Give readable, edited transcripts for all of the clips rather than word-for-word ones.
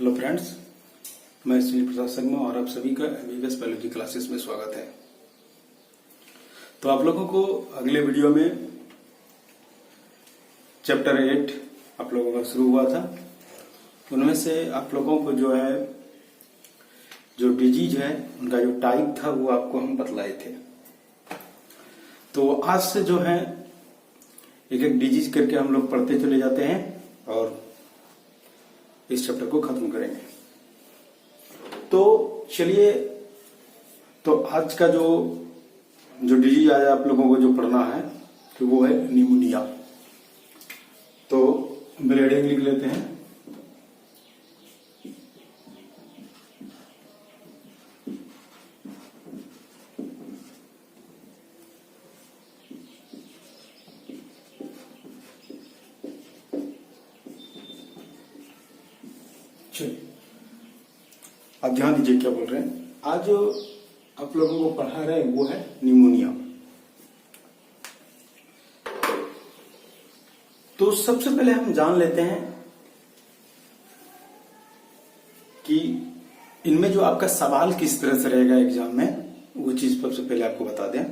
Hello friends, मैं सुनील प्रसाद शर्मा और आप सभी का एमबीबीएस बायोलॉजी क्लासेस में स्वागत है। तो आप लोगों को अगले वीडियो में चैप्टर 8 आप लोगों का शुरू हुआ था। उनमें से आप लोगों को जो डिजीज है उनका जो टाइप था वो आपको हम बतलाए थे। तो आज से जो है एक एक डिजीज करके हम लोग पढ़ते चले जाते हैं और इस चैप्टर को खत्म करेंगे। तो चलिए, तो आज का जो डिजीज आज आप लोगों को जो पढ़ना है तो वो है निमोनिया। तो ब्लेडिंग लिख लेते हैं। अब ध्यान दीजिए क्या बोल रहे हैं। आज जो आप लोगों को पढ़ा रहे हैं वो है निमोनिया। तो सबसे पहले हम जान लेते हैं कि इनमें जो आपका सवाल किस तरह से रहेगा एग्जाम में, वो चीज सबसे पहले आपको बता दें।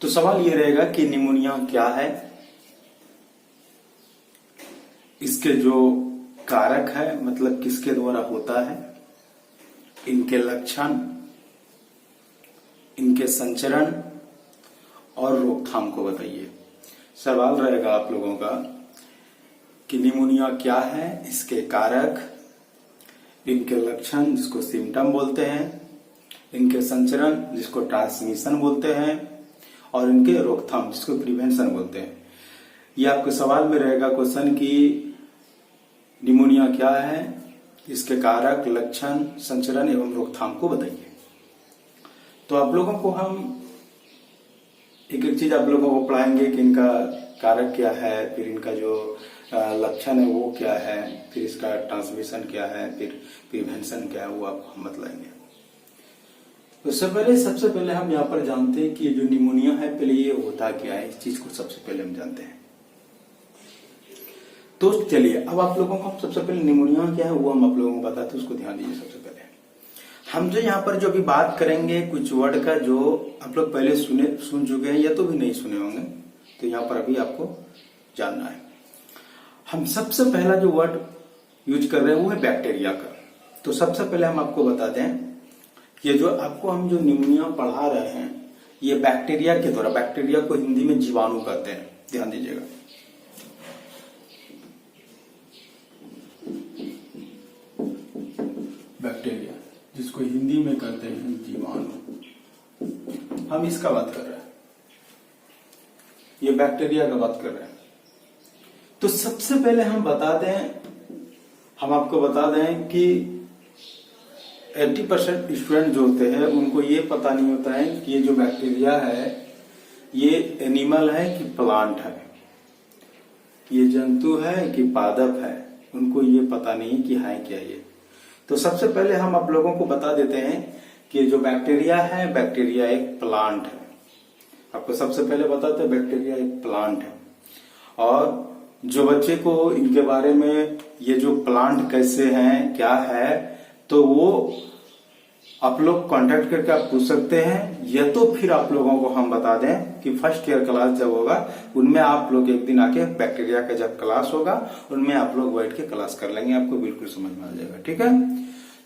तो सवाल ये रहेगा कि निमोनिया क्या है, इसके जो कारक है मतलब किसके द्वारा होता है, इनके लक्षण, इनके संचरण और रोकथाम को बताइए। सवाल रहेगा आप लोगों का कि निमोनिया क्या है, इसके कारक, इनके लक्षण जिसको सिम्टम बोलते हैं, इनके संचरण जिसको ट्रांसमिशन बोलते हैं और इनके रोकथाम जिसको प्रिवेंशन बोलते हैं। ये आपके सवाल में रहेगा क्वेश्चन कि निमोनिया क्या है, इसके कारक, लक्षण, संचरण एवं रोकथाम को बताइए। तो आप लोगों को हम एक एक चीज आप लोगों को पढ़ाएंगे कि इनका कारक क्या है, फिर इनका जो लक्षण है वो क्या है, फिर इसका ट्रांसमिशन क्या है, फिर प्रिवेंशन क्या है, वो आपको हम बतलाएंगे। तो सबसे पहले हम यहाँ पर जानते हैं कि ये जो निमोनिया है पहले ये होता क्या है, इस चीज को सबसे पहले हम जानते हैं। तो चलिए अब आप लोगों को सबसे पहले निमोनिया क्या है वो हम आप लोगों को बताते हैं, उसको ध्यान दीजिए। सबसे पहले हम जो यहाँ पर जो भी बात करेंगे कुछ वर्ड का जो आप लोग पहले सुन चुके हैं या तो भी नहीं सुने होंगे, तो यहाँ पर अभी आपको जानना है। हम सबसे पहला जो वर्ड यूज कर रहे हैं वो है बैक्टीरिया का। तो सबसे पहले हम आपको बता दें कि जो आपको हम जो निमोनिया पढ़ा रहे हैं ये बैक्टीरिया के द्वारा, बैक्टीरिया को हिंदी में जीवाणु कहते हैं, ध्यान दीजिएगा। बैक्टीरिया जिसको हिंदी में कहते हैं जीवाणु, हम इसका बात कर रहे हैं, ये बैक्टीरिया का बात कर रहे हैं। तो सबसे पहले हम आपको बता दें कि 80% स्टूडेंट जो होते हैं उनको ये पता नहीं होता है कि ये जो बैक्टीरिया है ये एनिमल है कि प्लांट है, ये जंतु है कि पादप है, उनको ये पता नहीं कि है क्या ये। तो सबसे पहले हम आप लोगों को बता देते हैं कि जो बैक्टीरिया है, बैक्टीरिया एक प्लांट है। आपको सबसे पहले बताते हैं बैक्टीरिया एक प्लांट है। और जो बच्चे को इनके बारे में ये जो प्लांट कैसे हैं क्या है, तो वो आप लोग कांटेक्ट करके आप पूछ सकते हैं, या तो फिर आप लोगों को हम बता दें कि फर्स्ट ईयर क्लास जब होगा उनमें आप लोग एक दिन आके बैक्टीरिया का जब क्लास होगा उनमें आप लोग बैठ के क्लास कर लेंगे, आपको बिल्कुल समझ में आ जाएगा। ठीक है,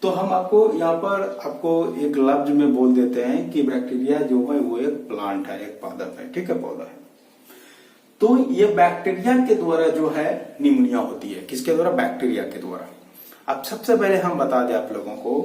तो हम आपको यहाँ पर आपको एक लफ्ज में बोल देते हैं कि बैक्टीरिया जो है वो एक प्लांट है, एक पादप है, ठीक है, पौधा है। तो ये बैक्टीरिया के द्वारा जो है निमोनिया होती है, किसके द्वारा, बैक्टीरिया के द्वारा। अब सबसे पहले हम बता दें आप लोगों को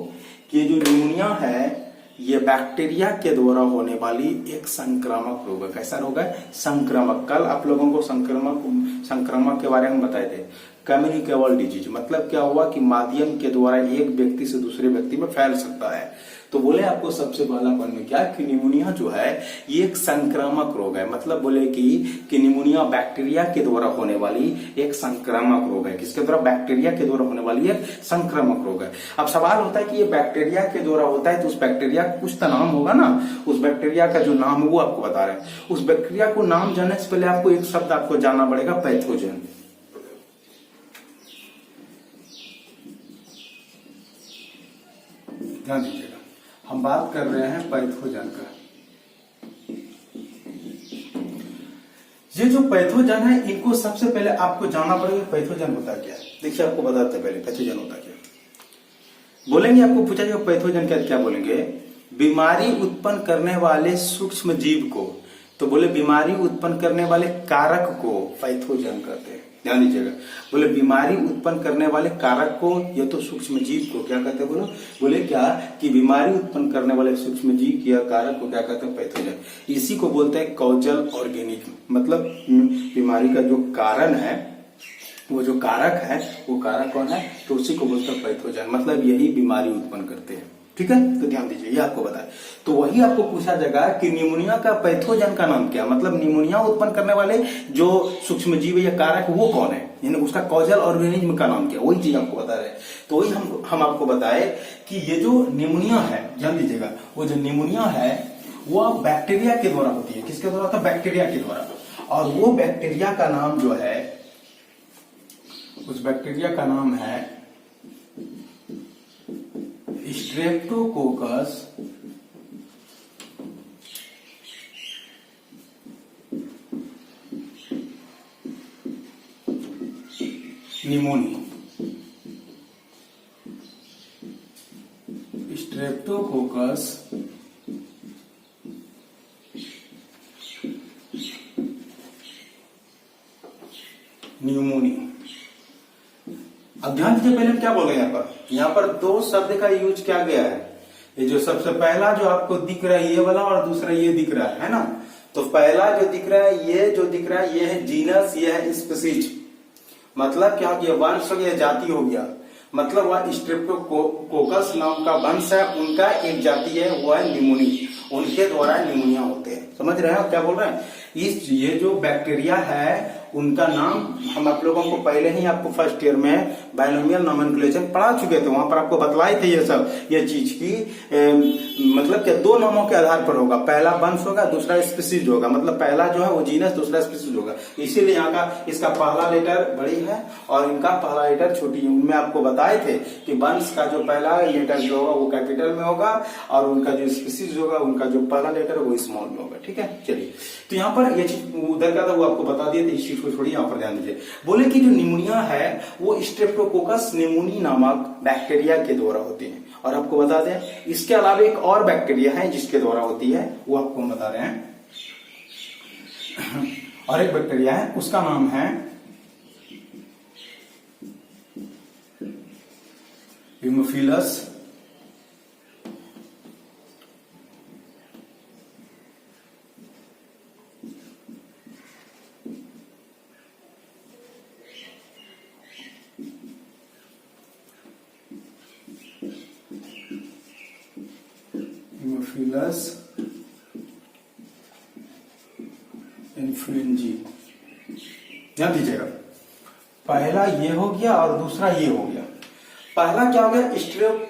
कि जो निमोनिया है ये बैक्टीरिया के द्वारा होने वाली एक संक्रामक रोग है। कैसा रोग है, संक्रामक। कल आप लोगों को संक्रामक के बारे में बताए थे। कम्युनिकेबल डिजीज मतलब क्या हुआ कि माध्यम के द्वारा एक व्यक्ति से दूसरे व्यक्ति में फैल सकता है। तो बोले आपको सबसे पहला पॉइंट में क्या कि निमोनिया जो है ये एक संक्रामक रोग है। मतलब बोले कि निमोनिया बैक्टीरिया के द्वारा होने वाली एक संक्रामक रोग है। किसके द्वारा, बैक्टीरिया के द्वारा होने वाली एक संक्रामक रोग है। अब सवाल होता है कि ये बैक्टीरिया के द्वारा होता है तो उस बैक्टीरिया का कुछ तो नाम होगा ना, उस बैक्टीरिया का जो नाम है वो आपको बता रहे हैं। उस बैक्टीरिया को नाम जानने से पहले आपको एक शब्द आपको जानना पड़ेगा, पैथोजन। ध्यान दीजिएगा, हम बात कर रहे हैं पैथोजन का। ये जो पैथोजन है, इनको सबसे पहले आपको जानना पड़ेगा पैथोजन होता क्या है। देखिए, आपको बताते हैं पहले पैथोजन होता क्या है। बोलेंगे, आपको पूछा जाएगा पैथोजन क्या बोलेंगे, बीमारी उत्पन्न करने वाले सूक्ष्म जीव को, तो बोले बीमारी उत्पन्न करने वाले कारक को पैथोजन कहते हैं। ध्यान दीजिएगा, बोले बीमारी उत्पन्न करने वाले कारक को या तो सूक्ष्म जीव को क्या कहते हैं, बोले क्या कि बीमारी उत्पन्न करने वाले सूक्ष्म जीव या कारक को क्या कहते हैं, पैथोजन। इसी को बोलते हैं कॉजल ऑर्गेनिज्म, मतलब बीमारी का जो कारण है, वो जो कारक है, वो कारक कौन है, तो उसी को बोलते हैं पैथोजन, मतलब यही बीमारी उत्पन्न करते हैं। ठीक है, तो ध्यान दीजिए, ये आपको बताए। तो वही आपको पूछा जाएगा कि निमोनिया का पैथोजन का नाम क्या, मतलब निमोनिया उत्पन्न करने वाले जो सूक्ष्म जीव या कारक वो कौन है, यानी उसका कॉजल ऑर्गेनिज्म का नाम क्या, वही चीज आपको बता रहे हैं। तो वही हम आपको बताए कि ये जो निमोनिया है, ध्यान दीजिएगा, वो जो निमोनिया है वो बैक्टीरिया के द्वारा होती है। किसके द्वारा होता है, बैक्टीरिया के द्वारा। और वो बैक्टीरिया का नाम जो है, उस बैक्टीरिया का नाम है स्ट्रेप्टोकोकस निमोनी। Streptococcus pneumoniae. अब ध्यान दीजिए, पहले हम क्या बोले यहाँ पर दो शब्द का यूज किया गया है। ये जो सबसे पहला जो आपको दिख रहा है ये वाला, और दूसरा ये दिख रहा है ना। तो पहला जो दिख रहा है, ये जो दिख रहा है, ये है जीनस, ये है स्पीसीज। मतलब क्या हो गया, वंश हो गया, जाति हो गया। मतलब वह स्ट्रेप्टोकोकस नाम का वंश है, उनका एक जाति है, वो है निमोनी, उनके द्वारा निमोनिया होते हैं। समझ रहे हैं क्या बोल रहे हैं। ये जो बैक्टीरिया है उनका नाम हम आप लोगों को पहले ही आपको फर्स्ट ईयर में बायनोमियल नोमेनक्लेचर पढ़ा चुके थे, वहां पर आपको बतलाए थे ये सब, ये चीज की मतलब क्या दो नामों के आधार पर होगा, पहला वंश होगा, दूसरा स्पीसीज होगा। मतलब पहला जो है वो जीनस, दूसरा स्पीसीज होगा। इसीलिए यहाँ का इसका पहला लेटर बड़ी है और इनका पहला लेटर छोटी है। उनमें आपको बताए थे कि वंश का जो पहला लेटर जो होगा वो कैपिटल में होगा, और उनका जो स्पीसीज होगा उनका जो पहला लेटर वो स्मॉल में होगा। ठीक है, चलिए, तो यहाँ पर ये चीज उधर का था वो आपको बता दिए थे, इस चीज को छोड़िए, यहाँ पर ध्यान दीजिए। बोले कि जो निमोनिया है वो स्ट्रेप्टोकोकस निमोनी नामक बैक्टीरिया के द्वारा होती है। और आपको बता दें, इसके अलावा एक और बैक्टीरिया है जिसके द्वारा होती है, वो आपको हम बता रहे हैं। और एक बैक्टीरिया है, उसका नाम है हीमोफिलस इन्फ्लुएंजी। ध्यान दीजिएगा, पहला ये हो गया और दूसरा ये हो गया। पहला क्या हो गया,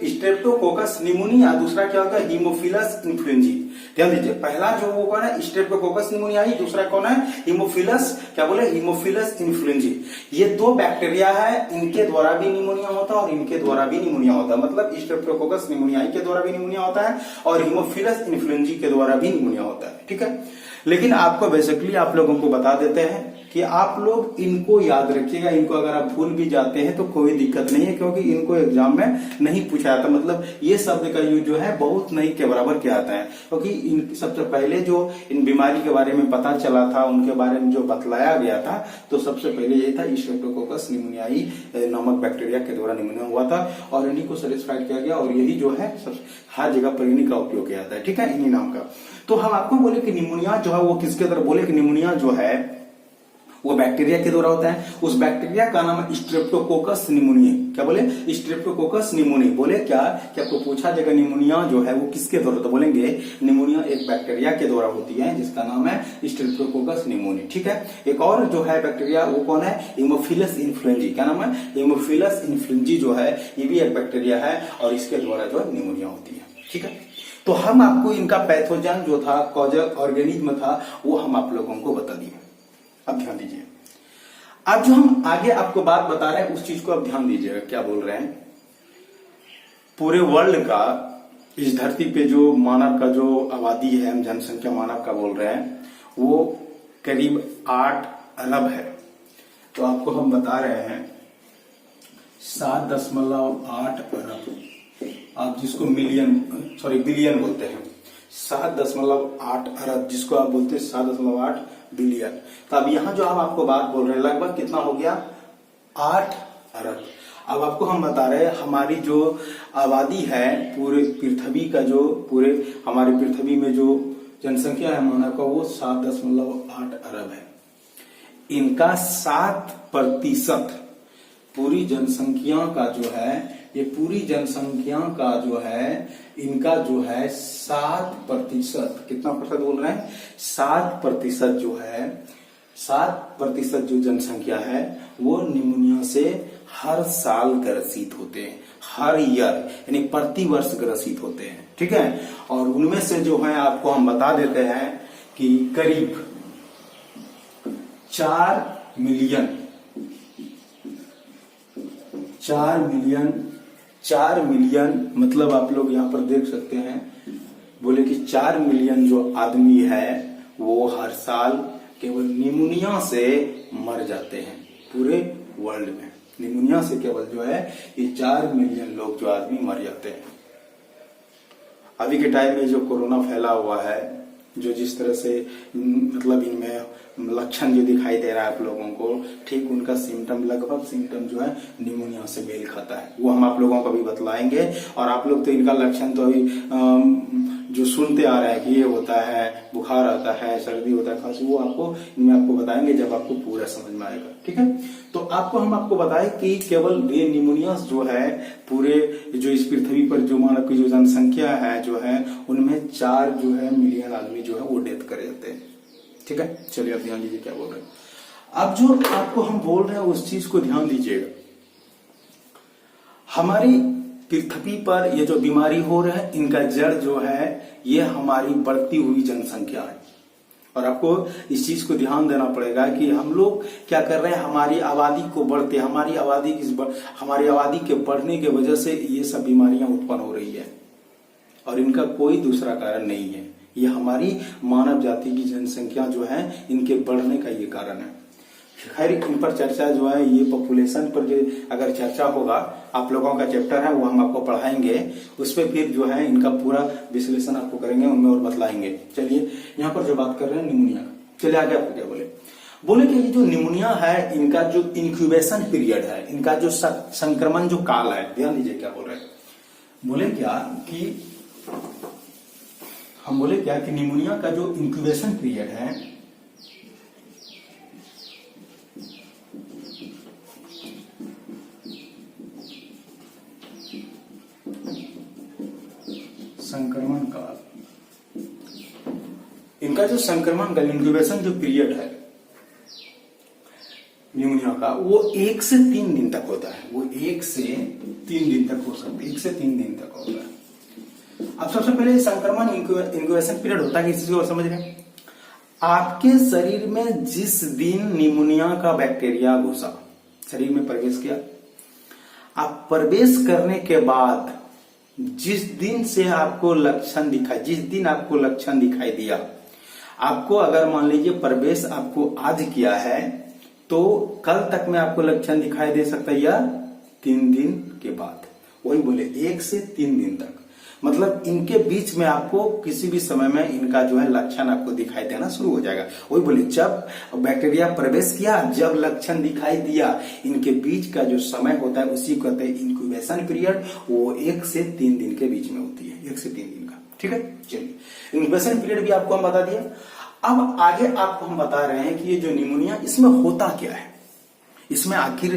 स्ट्रेप्टोकोकस निमोनिया, दूसरा क्या हो गया, हीमोफिलस इन्फ्लुएंजी। ध्यान दीजिए, पहला जो वो कौन है, स्ट्रेप्टोकोकस निमोनिया, दूसरा कौन है, हीमोफिलस, क्या बोले, हीमोफिलस इन्फ्लुएंजी। ये दो बैक्टीरिया है, इनके द्वारा भी निमोनिया होता है और इनके द्वारा भी निमोनिया होता है। मतलब स्ट्रेप्टोकोकस निमोनिया के द्वारा भी निमोनिया होता है और हीमोफिलस इन्फ्लुएंजी के द्वारा भी निमोनिया होता है। ठीक है, लेकिन आपको बेसिकली आप लोगों को बता देते हैं कि आप लोग इनको याद रखिएगा। इनको अगर आप भूल भी जाते हैं तो कोई दिक्कत नहीं है, क्योंकि इनको एग्जाम में नहीं पूछा जाता। मतलब ये शब्द का यूज जो है बहुत नहीं के बराबर किया जाता है, क्योंकि इन सबसे पहले जो इन बीमारी के बारे में पता चला था, उनके बारे में जो बतलाया गया था, तो सबसे पहले ये था स्ट्रेप्टोकोकस निमोनियाई नामक बैक्टीरिया के द्वारा निमोनिया हुआ था, और इन्हीं को सेटिस्फाइड किया गया, और यही जो है हर जगह पर इन्हीं का उपयोग किया जाता है। ठीक है, इन्हीं नाम का। तो हम आपको बोले कि निमोनिया जो है वो किसके द्वारा, बोले कि निमोनिया जो है वो बैक्टीरिया के द्वारा होता है। उस बैक्टीरिया का नाम है स्ट्रेप्टोकोकस निमोनिया। क्या बोले, स्ट्रेप्टोकोकस निमोनिया। बोले क्या कि आपको पूछा जाएगा निमोनिया जो है वो किसके द्वारा, तो बोलेंगे निमोनिया एक बैक्टीरिया के द्वारा होती है जिसका नाम है स्ट्रेप्टोकोकस निमोनिया। ठीक है, एक और जो है बैक्टीरिया वो कौन है, हीमोफिलस इन्फ्लुएंजी। क्या नाम है, हीमोफिलस इन्फ्लुएंजी जो है ये भी एक बैक्टीरिया है और इसके द्वारा जो है निमोनिया होती है। ठीक है, तो हम आपको इनका पैथोजन जो था, कॉजल ऑर्गेनिज्म था, वो हम आप लोगों को बता दिए। अब ध्यान दीजिए, अब जो हम आगे आपको बात बता रहे हैं उस चीज को अब ध्यान दीजिएगा। क्या बोल रहे हैं, पूरे वर्ल्ड का इस धरती पे जो मानव का जो आबादी है, हम जनसंख्या मानव का बोल रहे हैं, वो करीब 8 अरब है। तो आपको हम बता रहे हैं 7.8 अरब, आप जिसको बिलियन बोलते हैं, 7.8 अरब जिसको आप बोलते हैं 7.8 बिलियन। तो अब यहाँ जो हम आपको बात बोल रहे हैं लगभग कितना हो गया, 8 अरब। अब आपको हम बता रहे हैं हमारी जो आबादी है पूरे पृथ्वी का, जो पूरे हमारे पृथ्वी में जो जनसंख्या है मानव का, वो 7.8 अरब है। इनका 7% पूरी जनसंख्या का जो है, ये पूरी जनसंख्या का जो है, इनका जो है 7%, कितना प्रतिशत बोल रहे हैं, 7% जो है, 7% जो जनसंख्या है वो निमोनिया से हर साल ग्रसित होते हैं, हर ईयर यानी प्रति वर्ष ग्रसित होते हैं। ठीक है, और उनमें से जो है आपको हम बता देते हैं कि करीब 4 मिलियन 4 मिलियन मतलब आप लोग यहाँ पर देख सकते हैं, बोले कि 4 मिलियन जो आदमी है वो हर साल केवल निमोनिया से मर जाते हैं। पूरे वर्ल्ड में निमोनिया से केवल जो है ये 4 मिलियन लोग जो आदमी मर जाते हैं। अभी के टाइम में जो कोरोना फैला हुआ है, जो जिस तरह से मतलब इनमें लक्षण जो दिखाई दे रहा है आप लोगों को, ठीक उनका सिम्टम, लगभग सिम्टम जो है निमोनिया से मेल खाता है। वो हम आप लोगों को अभी बतलाएंगे। और आप लोग तो इनका लक्षण तो अभी जो सुनते आ रहे हैं कि ये होता है, बुखार आता है, सर्दी होता है, खांसी, वो आपको इनमें आपको बताएंगे जब आपको पूरा समझ में आएगा। ठीक है, तो हम आपको बताएं कि केवल ये निमोनिया जो है पूरे जो इस पृथ्वी पर जो मानव की जो जनसंख्या है जो है, उनमें 4 जो है मिलियन आदमी जो है वो डेथ कर जाते हैं। ठीक है, चलिए अब ध्यान दीजिए क्या बोल रहे हैं। अब जो आपको हम बोल रहे हैं उस चीज को ध्यान दीजिएगा। हमारी पृथ्वी पर ये जो बीमारी हो रहा है, इनका जड़ जो है ये हमारी बढ़ती हुई जनसंख्या है। और आपको इस चीज को ध्यान देना पड़ेगा कि हम लोग क्या कर रहे हैं, हमारी आबादी को बढ़ते, हमारी आबादी के बढ़ने की वजह से ये सब बीमारियां उत्पन्न हो रही है, और इनका कोई दूसरा कारण नहीं है। ये हमारी मानव जाति की जनसंख्या जो है, इनके बढ़ने का ये कारण है। खैर इन पर चर्चा जो है, ये पॉपुलेशन पर जो अगर चर्चा होगा, आप लोगों का चैप्टर है वो हम आपको पढ़ाएंगे, उस पर फिर जो है इनका पूरा विश्लेषण आपको करेंगे, उनमें और बतलाएंगे। चलिए यहाँ पर जो बात कर रहे हैं निमोनिया का, चलिए आगे आपको क्या बोले कि ये जो निमोनिया है, इनका जो इंक्यूबेशन पीरियड है, इनका जो संक्रमण जो काल है, ध्यान दीजिए क्या बोल रहे हैं। हम बोले क्या कि निमोनिया का जो इंक्यूबेशन पीरियड है, संक्रमण काल, इनका जो संक्रमण का इंक्यूबेशन जो पीरियड है निमोनिया का, वो 1 से 3 दिन तक होता है। वो 1 से 3 दिन तक हो सकता है, 1 से 3 दिन तक होता है। अब सबसे पहले संक्रमण इंक्यूबेशन पीरियड होता है, किसी को समझ रहे हैं, आपके शरीर में जिस दिन निमोनिया का बैक्टीरिया घुसा, शरीर में प्रवेश किया, आप प्रवेश करने के बाद जिस दिन से आपको लक्षण दिखाई, जिस दिन आपको लक्षण दिखाई दिया, आपको अगर मान लीजिए प्रवेश आपको आज किया है, तो कल तक में आपको लक्षण दिखाई दे सकता है, या 3 दिन के बाद। वही बोले 1 से 3 दिन तक, मतलब इनके बीच में आपको किसी भी समय में इनका जो है लक्षण आपको दिखाई देना शुरू हो जाएगा। वही बोले जब बैक्टीरिया प्रवेश किया, जब लक्षण दिखाई दिया, इनके बीच का जो समय होता है उसी को कहते हैं इंक्यूबेशन पीरियड। वो 1 से 3 दिन के बीच में होती है, 1 से 3 दिन का। ठीक है, चलिए इंक्यूबेशन पीरियड भी आपको हम बता दिया। अब आगे आपको हम बता रहे हैं कि ये जो निमोनिया, इसमें होता क्या है, इसमें आखिर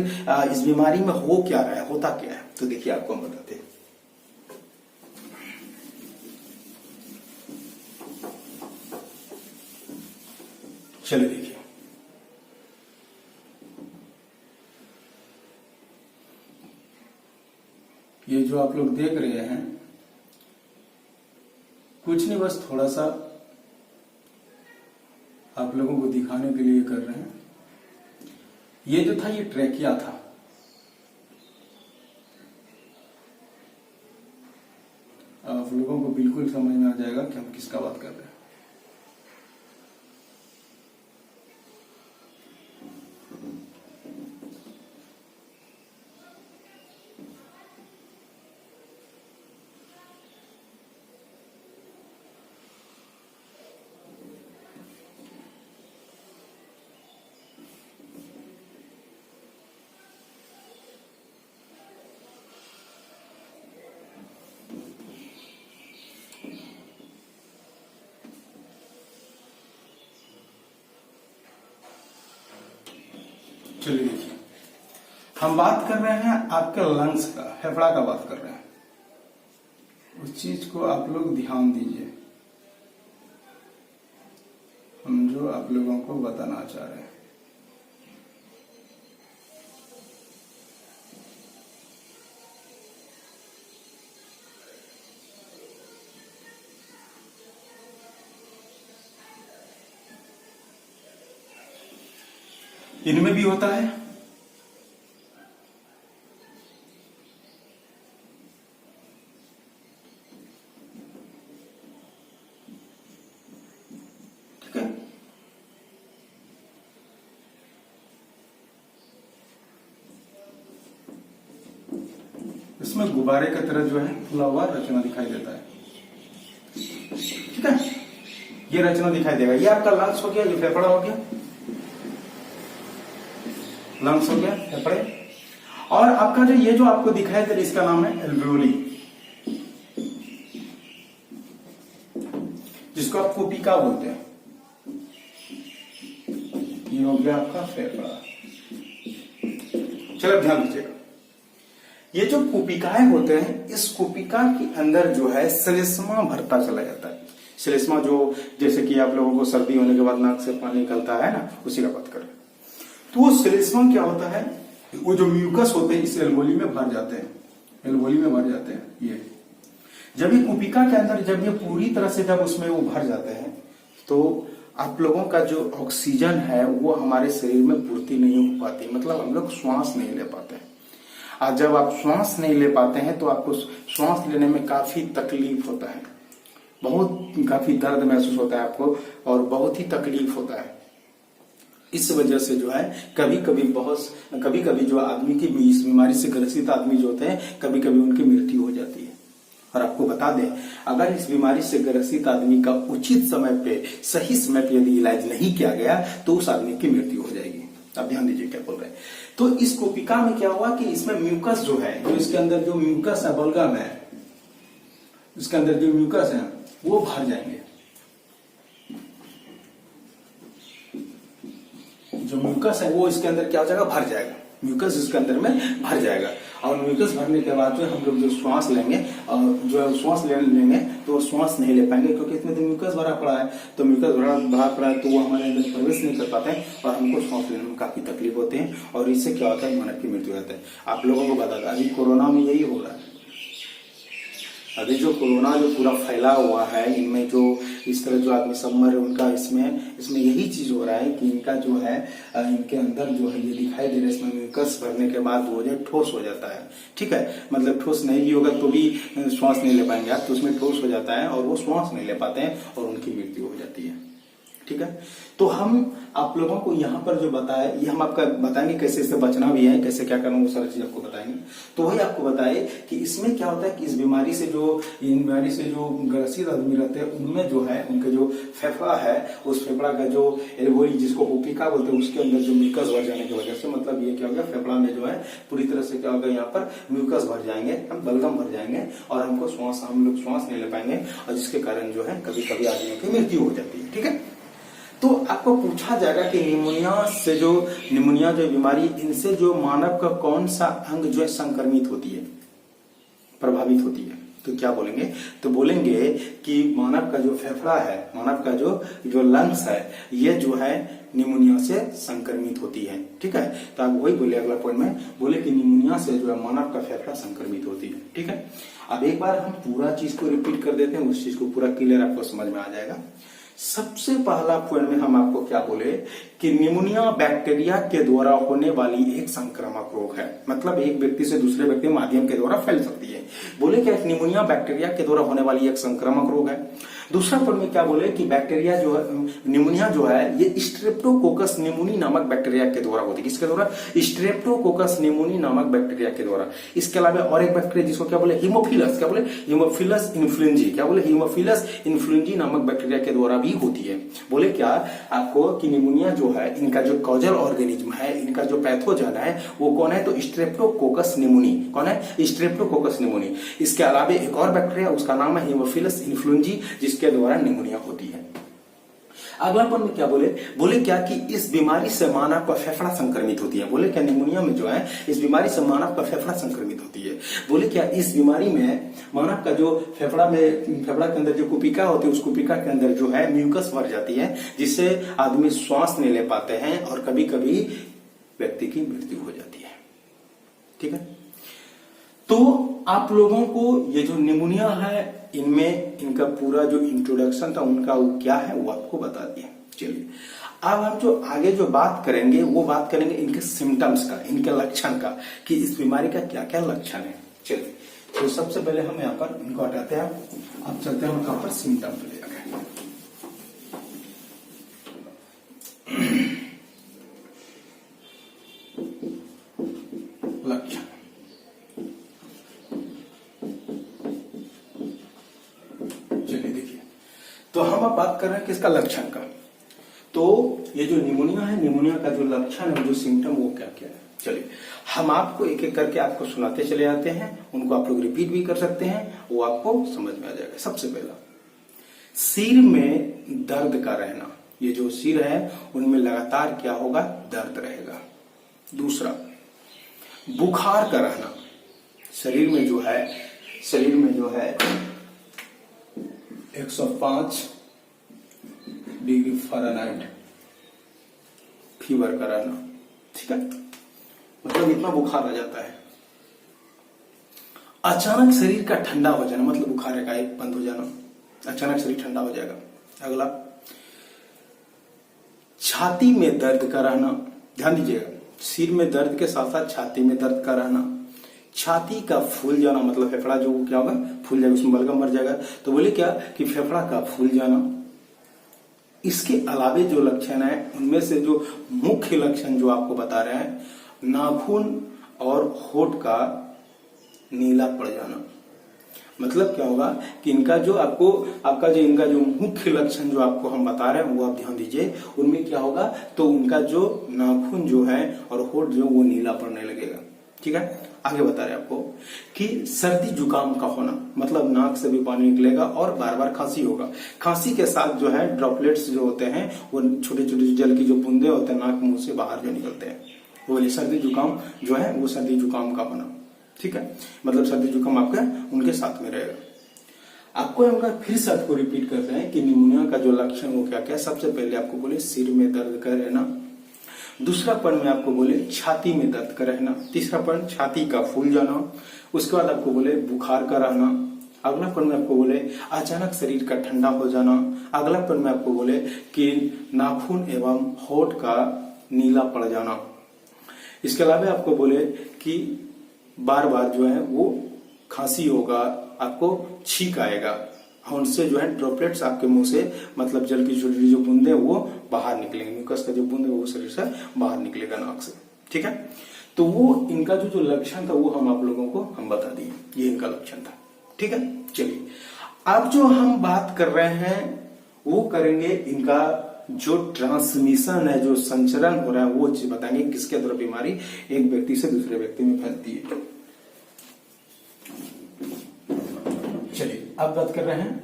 इस बीमारी में हो क्या रहा है, होता क्या है। तो देखिए आपको हम बताते हैं। चलिए देखिए, ये जो आप लोग देख रहे हैं, कुछ नहीं, बस थोड़ा सा आप लोगों को दिखाने के लिए कर रहे हैं। ये जो था ये ट्रैकिया था, आप लोगों को बिल्कुल समझ में आ जाएगा कि हम किसका बात कर रहे हैं। चलिए देखिए, हम बात कर रहे हैं आपके लंग्स का, फेफड़ा का बात कर रहे हैं। उस चीज को आप लोग ध्यान दीजिए, हम जो आप लोगों को बताना चाह रहे हैं। इनमें भी होता है, ठीक है। इसमें गुब्बारे की तरह जो है फुला हुआ रचना दिखाई देता है, ठीक है। ये रचना दिखाई देगा, ये आपका लंग्स हो गया, ये फेफड़ा हो गया, लंग्स हो गया, फेफड़े। और आपका जो ये जो आपको दिखाई दे रहा है इसका नाम है एल्वियोली, जिसको आप कुपिका बोलते हैं। ये हो गया आपका फेफड़ा। चलो ध्यान दीजिएगा, ये जो कुपिकाएं होते हैं, इस कुपिका के अंदर जो है श्लेष्मा भरता चला जाता है। श्लेष्मा जो, जैसे कि आप लोगों को सर्दी होने के बाद नाक से पानी निकलता है ना, उसी का बात करें। तो वो श्लेष्मा क्या होता है, वो जो म्यूकस होते हैं इस एल्वोली में भर जाते हैं, एल्वोली में भर जाते हैं। ये जब ये कुपिका के अंदर जब ये पूरी तरह से जब उसमें वो भर जाते हैं, तो आप लोगों का जो ऑक्सीजन है वो हमारे शरीर में पूर्ति नहीं हो पाती, मतलब हम लोग श्वास नहीं ले पाते हैं। और जब आप श्वास नहीं ले पाते हैं तो आपको श्वास लेने में काफी तकलीफ होता है, काफी दर्द महसूस होता है आपको, और बहुत ही तकलीफ होता है। इस वजह से जो है कभी कभी जो आदमी की इस बीमारी से ग्रसित आदमी जो होते हैं, कभी कभी उनकी मृत्यु हो जाती है। और आपको बता दें, अगर इस बीमारी से ग्रसित आदमी का उचित समय पे, सही समय पे यदि इलाज नहीं किया गया तो उस आदमी की मृत्यु हो जाएगी। आप ध्यान दीजिए क्या बोल रहे हैं। तो इस कुपिका में क्या हुआ कि इसमें म्यूकस जो है, जो इसके अंदर जो म्यूकस है, बलगम है, इसके अंदर जो म्यूकस है वो भर जाएंगे। जो म्यूकस है वो इसके अंदर क्या हो जाएगा, भर जाएगा। म्यूकस इसके अंदर में भर जाएगा, और म्यूकस भरने के बाद जो हम लोग जो श्वास लेंगे, और जो श्वास लेंगे तो श्वास नहीं ले पाएंगे, क्योंकि इसमें तो म्यूकस भरा पड़ा है। तो म्यूकस भरा पड़ा है तो वो हमारे अंदर प्रवेश नहीं कर पाते हैं, और हमको श्वास लेने में काफी तकलीफ होते हैं, और इससे क्या होता है, मानव की मृत्यु होता है। आप लोगों को बता दें, अभी कोरोना में यही हो रहा है। अभी जो कोरोना जो पूरा फैला हुआ है, इनमें जो इस तरह जो आदमी सब मर, उनका इसमें यही चीज हो रहा है कि इनका जो है, इनके अंदर जो है ये दिखाई दे रहा है, इसमें म्यूकस भरने के बाद वो जो ठोस हो जाता है, ठीक है। मतलब ठोस नहीं भी होगा तो भी श्वास नहीं ले पाएंगे आप, तो उसमें ठोस हो जाता है और वो श्वास नहीं ले पाते हैं और उनकी मृत्यु हो जाती है, ठीक है। तो हम आप लोगों को यहाँ पर जो बताया, ये हम आपका बताएंगे कैसे इससे बचना भी है, कैसे क्या करना, वो सारी चीज आपको बताएंगे। तो वही आपको बताए कि इसमें क्या होता है कि इस बीमारी से जो ग्रसित आदमी रहते हैं, उनमें जो है उनका जो फेफड़ा है, उस फेफड़ा का जो एल्वोली, जिसको कुपिका बोलते हैं, उसके अंदर जो म्यूकस भर जाने की वजह से, मतलब ये क्या होगा, फेफड़ा में जो है पूरी तरह से क्या होगा, यहाँ पर म्यूकस भर जाएंगे, हम बलगम भर जाएंगे, और हम लोग श्वास नहीं ले पाएंगे, और जिसके कारण जो है कभी कभी आदमियों की मृत्यु हो जाती है, ठीक है। तो आपको पूछा जाएगा कि निमोनिया जो बीमारी, इनसे जो मानव का कौन सा अंग जो है संक्रमित होती है, प्रभावित होती है, तो क्या बोलेंगे, तो बोलेंगे कि मानव का जो फेफड़ा है, मानव का जो लंग्स है, ये जो है निमोनिया से संक्रमित होती है, ठीक है। तो आप वही बोले अगला पॉइंट में, बोले कि निमोनिया से जो है मानव का फेफड़ा संक्रमित होती है, ठीक है। अब एक बार हम पूरा चीज को रिपीट कर देते हैं, उस चीज को पूरा क्लियर आपको समझ में आ जाएगा। सबसे पहला पॉइंट में हम आपको क्या बोले कि निमोनिया बैक्टीरिया के द्वारा होने वाली एक संक्रामक रोग है, मतलब एक व्यक्ति से दूसरे व्यक्ति के माध्यम के द्वारा फैल सकती है। बोले क्या, निमोनिया बैक्टीरिया के द्वारा होने वाली एक संक्रामक रोग है। दूसरा पॉइंट में क्या बोले कि बैक्टीरिया जो है, निमोनिया जो है ये स्ट्रेप्टोकोकस निमोनी नामक बैक्टीरिया के द्वारा होती है। किसके द्वारा? स्ट्रेप्टोकोकस निमोनी नामक बैक्टीरिया के द्वारा। इसके अलावा और एक बैक्टीरिया जिसको क्या बोले, हीमोफिलस, क्या बोले, हीमोफिलस इन्फ्लुएंजी, क्या बोले, हीमोफिलस इन्फ्लुएंजी नामक बैक्टीरिया के द्वारा भी होती है। बोले क्या आपको कि निमोनिया जो है, इनका जो कॉजल ऑर्गेनिज्म है, इनका जो पैथोजन है वो कौन है, तो स्ट्रेप्टोकोकस निमोनी। कौन है? Streptococcus pneumoniae. इसके अलावा एक और बैक्टीरिया, उसका नाम है हीमोफिलस इन्फ्लुएंजी, जिसके द्वारा निमोनिया होती है। अगला पॉइंट में क्या बोले, बोले क्या कि इस बीमारी से मानव का फेफड़ा संक्रमित होती है। बोले क्या निमोनिया में जो है, इस बीमारी से मानव का फेफड़ा संक्रमित होती है। बोले क्या इस बीमारी में मानव का जो फेफड़ा के अंदर जो कुपिका होती है, उस कुपिका के अंदर जो है म्यूकस भर जाती है, जिससे आदमी श्वास नहीं ले पाते हैं और कभी कभी व्यक्ति की मृत्यु हो जाती है। ठीक है, तो आप लोगों को ये जो निमोनिया है, इनमें इनका पूरा जो इंट्रोडक्शन था उनका वो क्या है वो आपको बता दिया। चलिए अब हम जो आगे जो बात करेंगे वो बात करेंगे इनके सिम्टम्स का, इनके लक्षण का, कि इस बीमारी का क्या क्या लक्षण है। चलिए तो सबसे पहले हम यहाँ पर इनको हटाते हैं, अब चलते हैं यहाँ पर सिम्टम पे ले आगे। लक्षण, तो हम अब बात कर रहे हैं किसका, लक्षण का। तो ये जो निमोनिया है, निमोनिया का जो लक्षण है, जो सिम्टम, वो क्या क्या है। चलिए हम आपको एक एक करके आपको सुनाते चले जाते हैं, उनको आप लोग रिपीट भी कर सकते हैं, वो आपको समझ में आ जाएगा। सबसे पहला, सिर में दर्द का रहना, ये जो सिर है उनमें लगातार क्या होगा, दर्द रहेगा। दूसरा, बुखार का रहना, शरीर में जो है 105 डिग्री फ़ारेनहाइट फीवर का रहना। ठीक है, मतलब इतना बुखार आ जाता है। अचानक शरीर का ठंडा हो जाना, मतलब बुखार का एक बंद हो जाना, अचानक शरीर ठंडा हो जाएगा। अगला, छाती में दर्द का रहना, ध्यान दीजिएगा, सिर में दर्द के साथ साथ छाती में दर्द का रहना। छाती का फूल जाना, मतलब फेफड़ा जो क्या होगा, फूल जाएगा, उसमें बलगम भर जाएगा। तो बोले क्या कि फेफड़ा का फूल जाना। इसके अलावे जो लक्षण है उनमें से जो मुख्य लक्षण जो आपको बता रहे हैं, नाखून और होठ का नीला पड़ जाना। मतलब क्या होगा कि इनका जो इनका जो मुख्य लक्षण जो आपको हम बता रहे हैं वो आप ध्यान दीजिए। उनमें क्या होगा, तो उनका जो नाखून जो है और होठ जो वो नीला पड़ने लगेगा। ठीक है, आगे बता रहे आपको कि सर्दी जुकाम का होना, मतलब नाक से भी पानी निकलेगा और बार बार खांसी होगा। खांसी के साथ जो है ड्रॉपलेट्स जो होते हैं, वो छोटे छोटे जल की जो बूंदे होते हैं नाक मुंह से बाहर जो निकलते हैं, वो सर्दी जुकाम जो है वो सर्दी जुकाम का होना। ठीक है, मतलब सर्दी जुकाम आपका उनके साथ में रहेगा। आपको उनका फिर से आपको रिपीट करते हैं कि निमोनिया का जो लक्षण वो क्या क्या। सबसे पहले आपको बोले सिर में दर्द का रहना। दूसरा पॉइंट में आपको बोले छाती में दर्द का रहना। तीसरा पॉइंट, छाती का फूल जाना। उसके बाद आपको बोले बुखार का रहना। अगला पॉइंट में आपको बोले अचानक शरीर का ठंडा हो जाना। अगला पॉइंट में आपको बोले कि नाखून एवं होठ का नीला पड़ जाना। इसके अलावा आपको बोले कि बार बार जो है वो खांसी होगा, आपको छींक आएगा, उनसे जो है ड्रॉपलेट्स आपके मुंह से, मतलब जल की छोटी जो बूंदे वो बाहर निकलेंगे, म्यूकस का जो बूंद है वो शरीर से बाहर निकलेगा नाक से। ठीक है, तो वो इनका जो लक्षण था वो हम आप लोगों को हम बता दिए, ये इनका लक्षण था। ठीक है, चलिए अब जो हम बात कर रहे हैं वो करेंगे इनका जो ट्रांसमिशन है, जो संचरण हो रहा है वो चीज बताएंगे, किसके द्वारा बीमारी एक व्यक्ति से दूसरे व्यक्ति में फैलती है। चलिए अब बात कर रहे हैं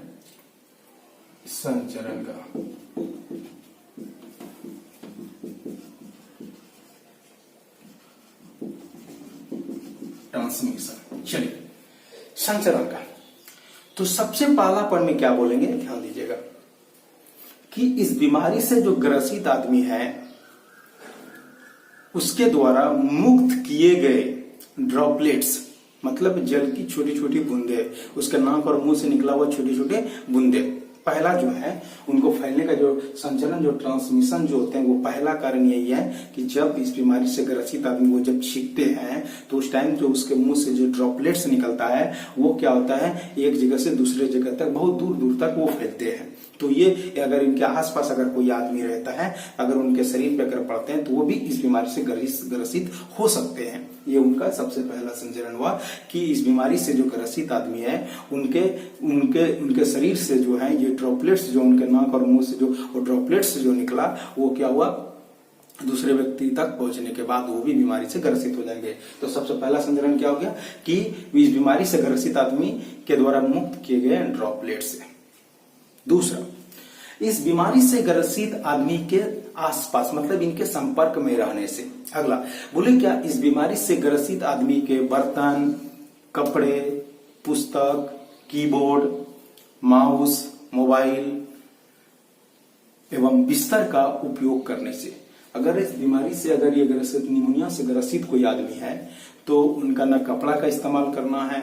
संचरण का। ट्रांसमिशन, चलिए संचरण का। तो सबसे पहला पॉइंट में क्या बोलेंगे, ध्यान दीजिएगा कि इस बीमारी से जो ग्रसित आदमी है उसके द्वारा मुक्त किए गए ड्रॉपलेट्स, मतलब जल की छोटी छोटी बूंदे, उसके नाक और मुंह से निकला हुआ छोटे छोटे बूंदे, पहला जो है उनको फैलने का जो संचलन, जो ट्रांसमिशन जो होते हैं, वो पहला कारण यही है कि जब इस बीमारी से ग्रसित आदमी वो जब छींकते हैं तो उस टाइम जो उसके मुंह से जो ड्रॉपलेट्स निकलता है वो क्या होता है, एक जगह से दूसरे जगह तक बहुत दूर दूर तक वो फैलते हैं। तो ये अगर इनके आसपास अगर कोई आदमी रहता है, अगर उनके शरीर पे अगर पड़ते हैं तो वो भी इस बीमारी से ग्रसित हो सकते हैं। ये उनका सबसे पहला संचरण हुआ कि इस बीमारी से जो ग्रसित आदमी है उनके उनके उनके शरीर से जो है ये ड्रॉपलेट्स जो उनके नाक और मुंह से जो ड्रॉपलेट्स जो निकला वो क्या हुआ, दूसरे व्यक्ति तक पहुंचने के बाद वो भी बीमारी से ग्रसित हो जाएंगे। तो सबसे पहला संचरण क्या हो गया कि इस बीमारी से ग्रसित आदमी के द्वारा मुक्त किए गए ड्रॉपलेट से। दूसरा, इस बीमारी से ग्रसित आदमी के आसपास मतलब इनके संपर्क में रहने से। अगला बोले क्या इस बीमारी से ग्रसित आदमी के बर्तन, कपड़े, पुस्तक, कीबोर्ड, माउस, मोबाइल एवं बिस्तर का उपयोग करने से। अगर इस बीमारी से अगर ये ग्रसित निमोनिया से ग्रसित कोई आदमी है तो उनका न कपड़ा का इस्तेमाल करना है,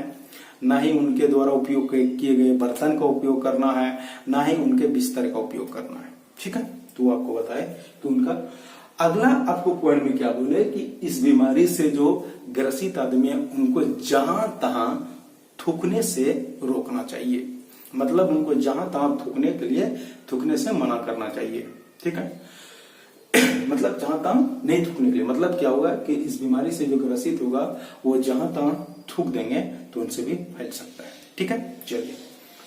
ना ही उनके द्वारा उपयोग किए गए बर्तन का उपयोग करना है, ना ही उनके बिस्तर का उपयोग करना है। ठीक है, तो आपको बताए तो उनका अगला आपको पॉइंट में क्या बोले कि इस बीमारी से जो ग्रसित आदमी है उनको जहां तहां थूकने से रोकना चाहिए। मतलब उनको जहां तहां थूकने के लिए थूकने से मना करना चाहिए। ठीक है, मतलब जहां तहां नहीं थूकने के लिए मतलब क्या होगा कि इस बीमारी से जो ग्रसित होगा वो जहां तहां थूक देंगे तो उनसे भी फैल सकता है। ठीक है, चलिए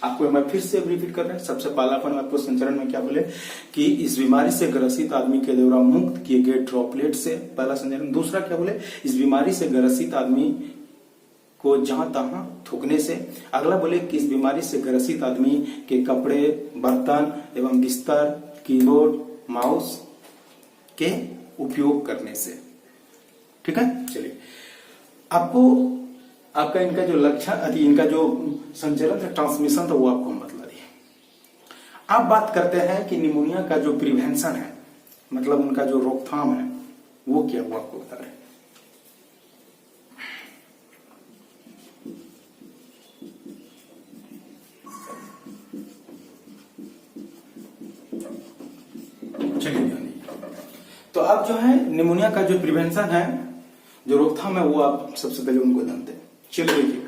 आपको मैं फिर से रिपीट कर रहे हैं। सबसे पहला पॉइंट आपको संचरण में क्या बोले कि इस बीमारी से ग्रसित आदमी के द्वारा मुक्त किए गए ड्रॉपलेट से, पहला संचरण। दूसरा क्या बोले, इस बीमारी से ग्रसित आदमी को जहां तहां थूकने से। अगला बोले कि इस बीमारी से ग्रसित आदमी के कपड़े, बर्तन एवं बिस्तर, कीबोर्ड, माउस के उपयोग करने से। ठीक है, चलिए आपको आपका इनका जो लक्षण, इनका जो संचरण था, ट्रांसमिशन था, वो आपको हम बतला दिए। अब बात करते हैं कि निमोनिया का जो प्रिवेंशन है मतलब उनका जो रोकथाम है वो क्या हुआ आपको बता रहे हैं। चलिए ध्यान दीजिए। तो अब जो है निमोनिया का जो प्रिवेंशन है, जो रोकथाम है, वो आप सबसे पहले उनको जानते हैं। चलिए देखिए,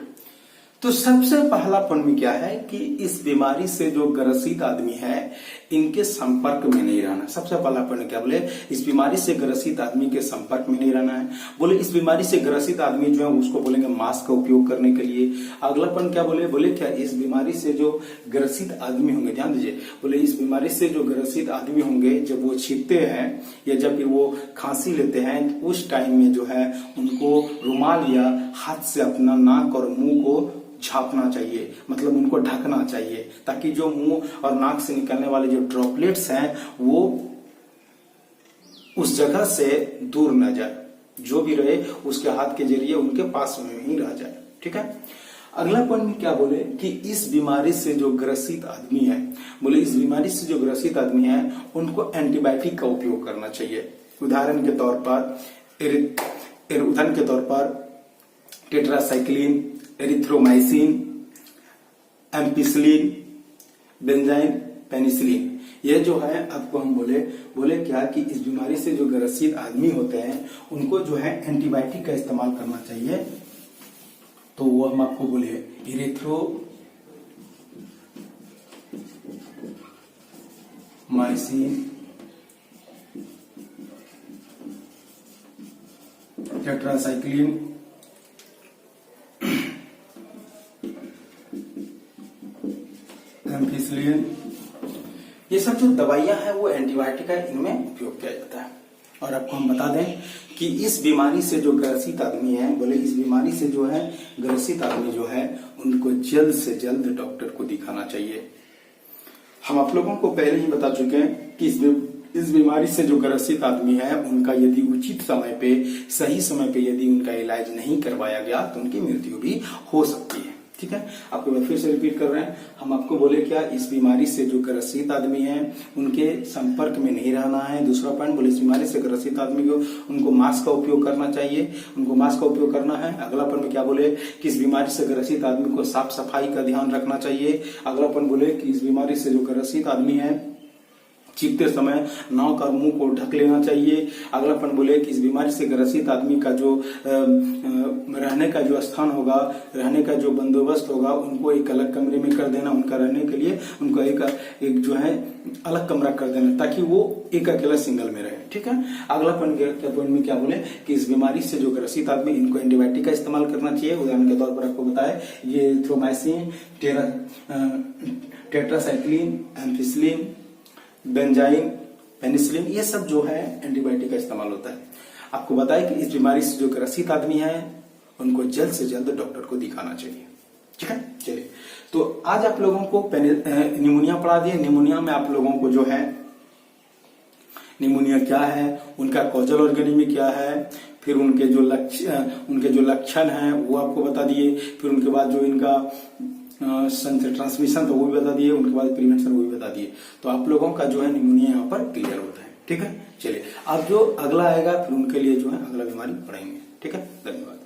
तो सबसे पहला पॉइंट में क्या है कि इस बीमारी से जो ग्रसित आदमी है इनके संपर्क में नहीं रहना। सबसे पहला पॉइंट क्या बोले, इस बीमारी से ग्रसित आदमी के संपर्क में नहीं रहना है। बोले इस बीमारी से ग्रसित आदमी जो है उसको बोलेंगे मास्क का उपयोग करने के लिए। अगला पॉइंट क्या बोले, बोले क्या इस बीमारी से जो ग्रसित आदमी होंगे, ध्यान दीजिए, बोले इस बीमारी से जो ग्रसित आदमी होंगे जब वो छींकते हैं या जब फिर वो खांसी लेते हैं उस टाइम में जो है उनको रुमाल या हाथ से अपना नाक और मुंह को झापना चाहिए, मतलब उनको ढकना चाहिए ताकि जो मुंह और नाक से निकलने वाले जो ड्रॉपलेट्स हैं वो उस जगह से दूर न जाए, जो भी रहे उसके हाथ के जरिए उनके पास में ही रह जाए। ठीक है, अगला पॉइंट क्या बोले कि इस बीमारी से जो ग्रसित आदमी है, बोले इस बीमारी से जो ग्रसित आदमी है उनको एंटीबायोटिक का उपयोग करना चाहिए। उदाहरण के तौर पर tetracycline, erythromycin, ampicillin, benzene, penicillin. ये जो है आपको हम बोले क्या कि इस बीमारी से जो ग्रसित आदमी होते हैं उनको जो है एंटीबायोटिक का इस्तेमाल करना चाहिए। तो वो हम आपको बोले इरिथ्रोमाइसिन, टेट्रासाइक्लिन, एम्पिसिलिन, ये सब जो दवाइयां हैं वो एंटीबायोटिक है, इनमें उपयोग किया जाता है। और आपको हम बता दें कि इस बीमारी से जो ग्रसित आदमी है, बोले इस बीमारी से जो है ग्रसित आदमी जो है उनको जल्द से जल्द डॉक्टर को दिखाना चाहिए। हम आप लोगों को पहले ही बता चुके हैं कि इस बीमारी से जो ग्रसित आदमी है उनका यदि उचित समय पे, सही समय पे यदि उनका इलाज नहीं करवाया गया तो उनकी मृत्यु भी हो सकती है। ठीक है। आपको मैं फिर से रिपीट कर रहे हैं, हम आपको बोले क्या, इस बीमारी से जो ग्रसित आदमी है उनके संपर्क में नहीं रहना है। दूसरा पॉइंट बोले, इस बीमारी से ग्रसित आदमी को उनको मास्क का उपयोग करना चाहिए, उनको मास्क का उपयोग करना है। अगला पॉइंट में क्या बोले कि इस बीमारी से ग्रसित आदमी को साफ सफाई का ध्यान रखना चाहिए। अगला पॉइंट बोले कि इस बीमारी से जो ग्रसित आदमी है चीखते समय नाक का मुंह को ढक लेना चाहिए। अगला पॉइंट बोले कि इस बीमारी से ग्रसित आदमी का जो रहने का जो स्थान होगा, रहने का जो बंदोबस्त होगा, उनको एक अलग कमरे में कर देना। उनका रहने के लिए उनको एक जो है अलग कमरा कर देना, ताकि वो एक अकेला सिंगल में रहे, ठीक है। अगला पॉइंट में क्या बोले कि इस बीमारी से जो ग्रसित आदमी, इनको एंटीबायोटिक का इस्तेमाल करना चाहिए। उदाहरण के तौर पर आपको बताए, ये erythromycin, tetracycline, ampicillin, benzene, penicillin, ये सब जो है एंटीबायोटिक का इस्तेमाल होता है। आपको बताया कि इस बीमारी से जो ग्रसित आदमी है उनको जल्द से जल्द डॉक्टर को दिखाना चाहिए, ठीक है। चलिए, तो आज आप लोगों को निमोनिया पढ़ा दिए। निमोनिया में आप लोगों को जो है निमोनिया क्या है, उनका कॉजल ऑर्गेनिज्म क्या है, फिर उनके जो लक्षण हैं वो आपको बता दिए। फिर उनके बाद जो इनका ट्रांसमिशन था वो भी बता दिए, उनके बाद प्रिवेंशन वो भी बता दिए। तो आप लोगों का जो है निमोनिया यहाँ पर क्लियर होता है, ठीक है। चलिए, अब जो अगला आएगा फिर उनके लिए जो है अगला बीमारी पढ़ेंगे, ठीक है। धन्यवाद।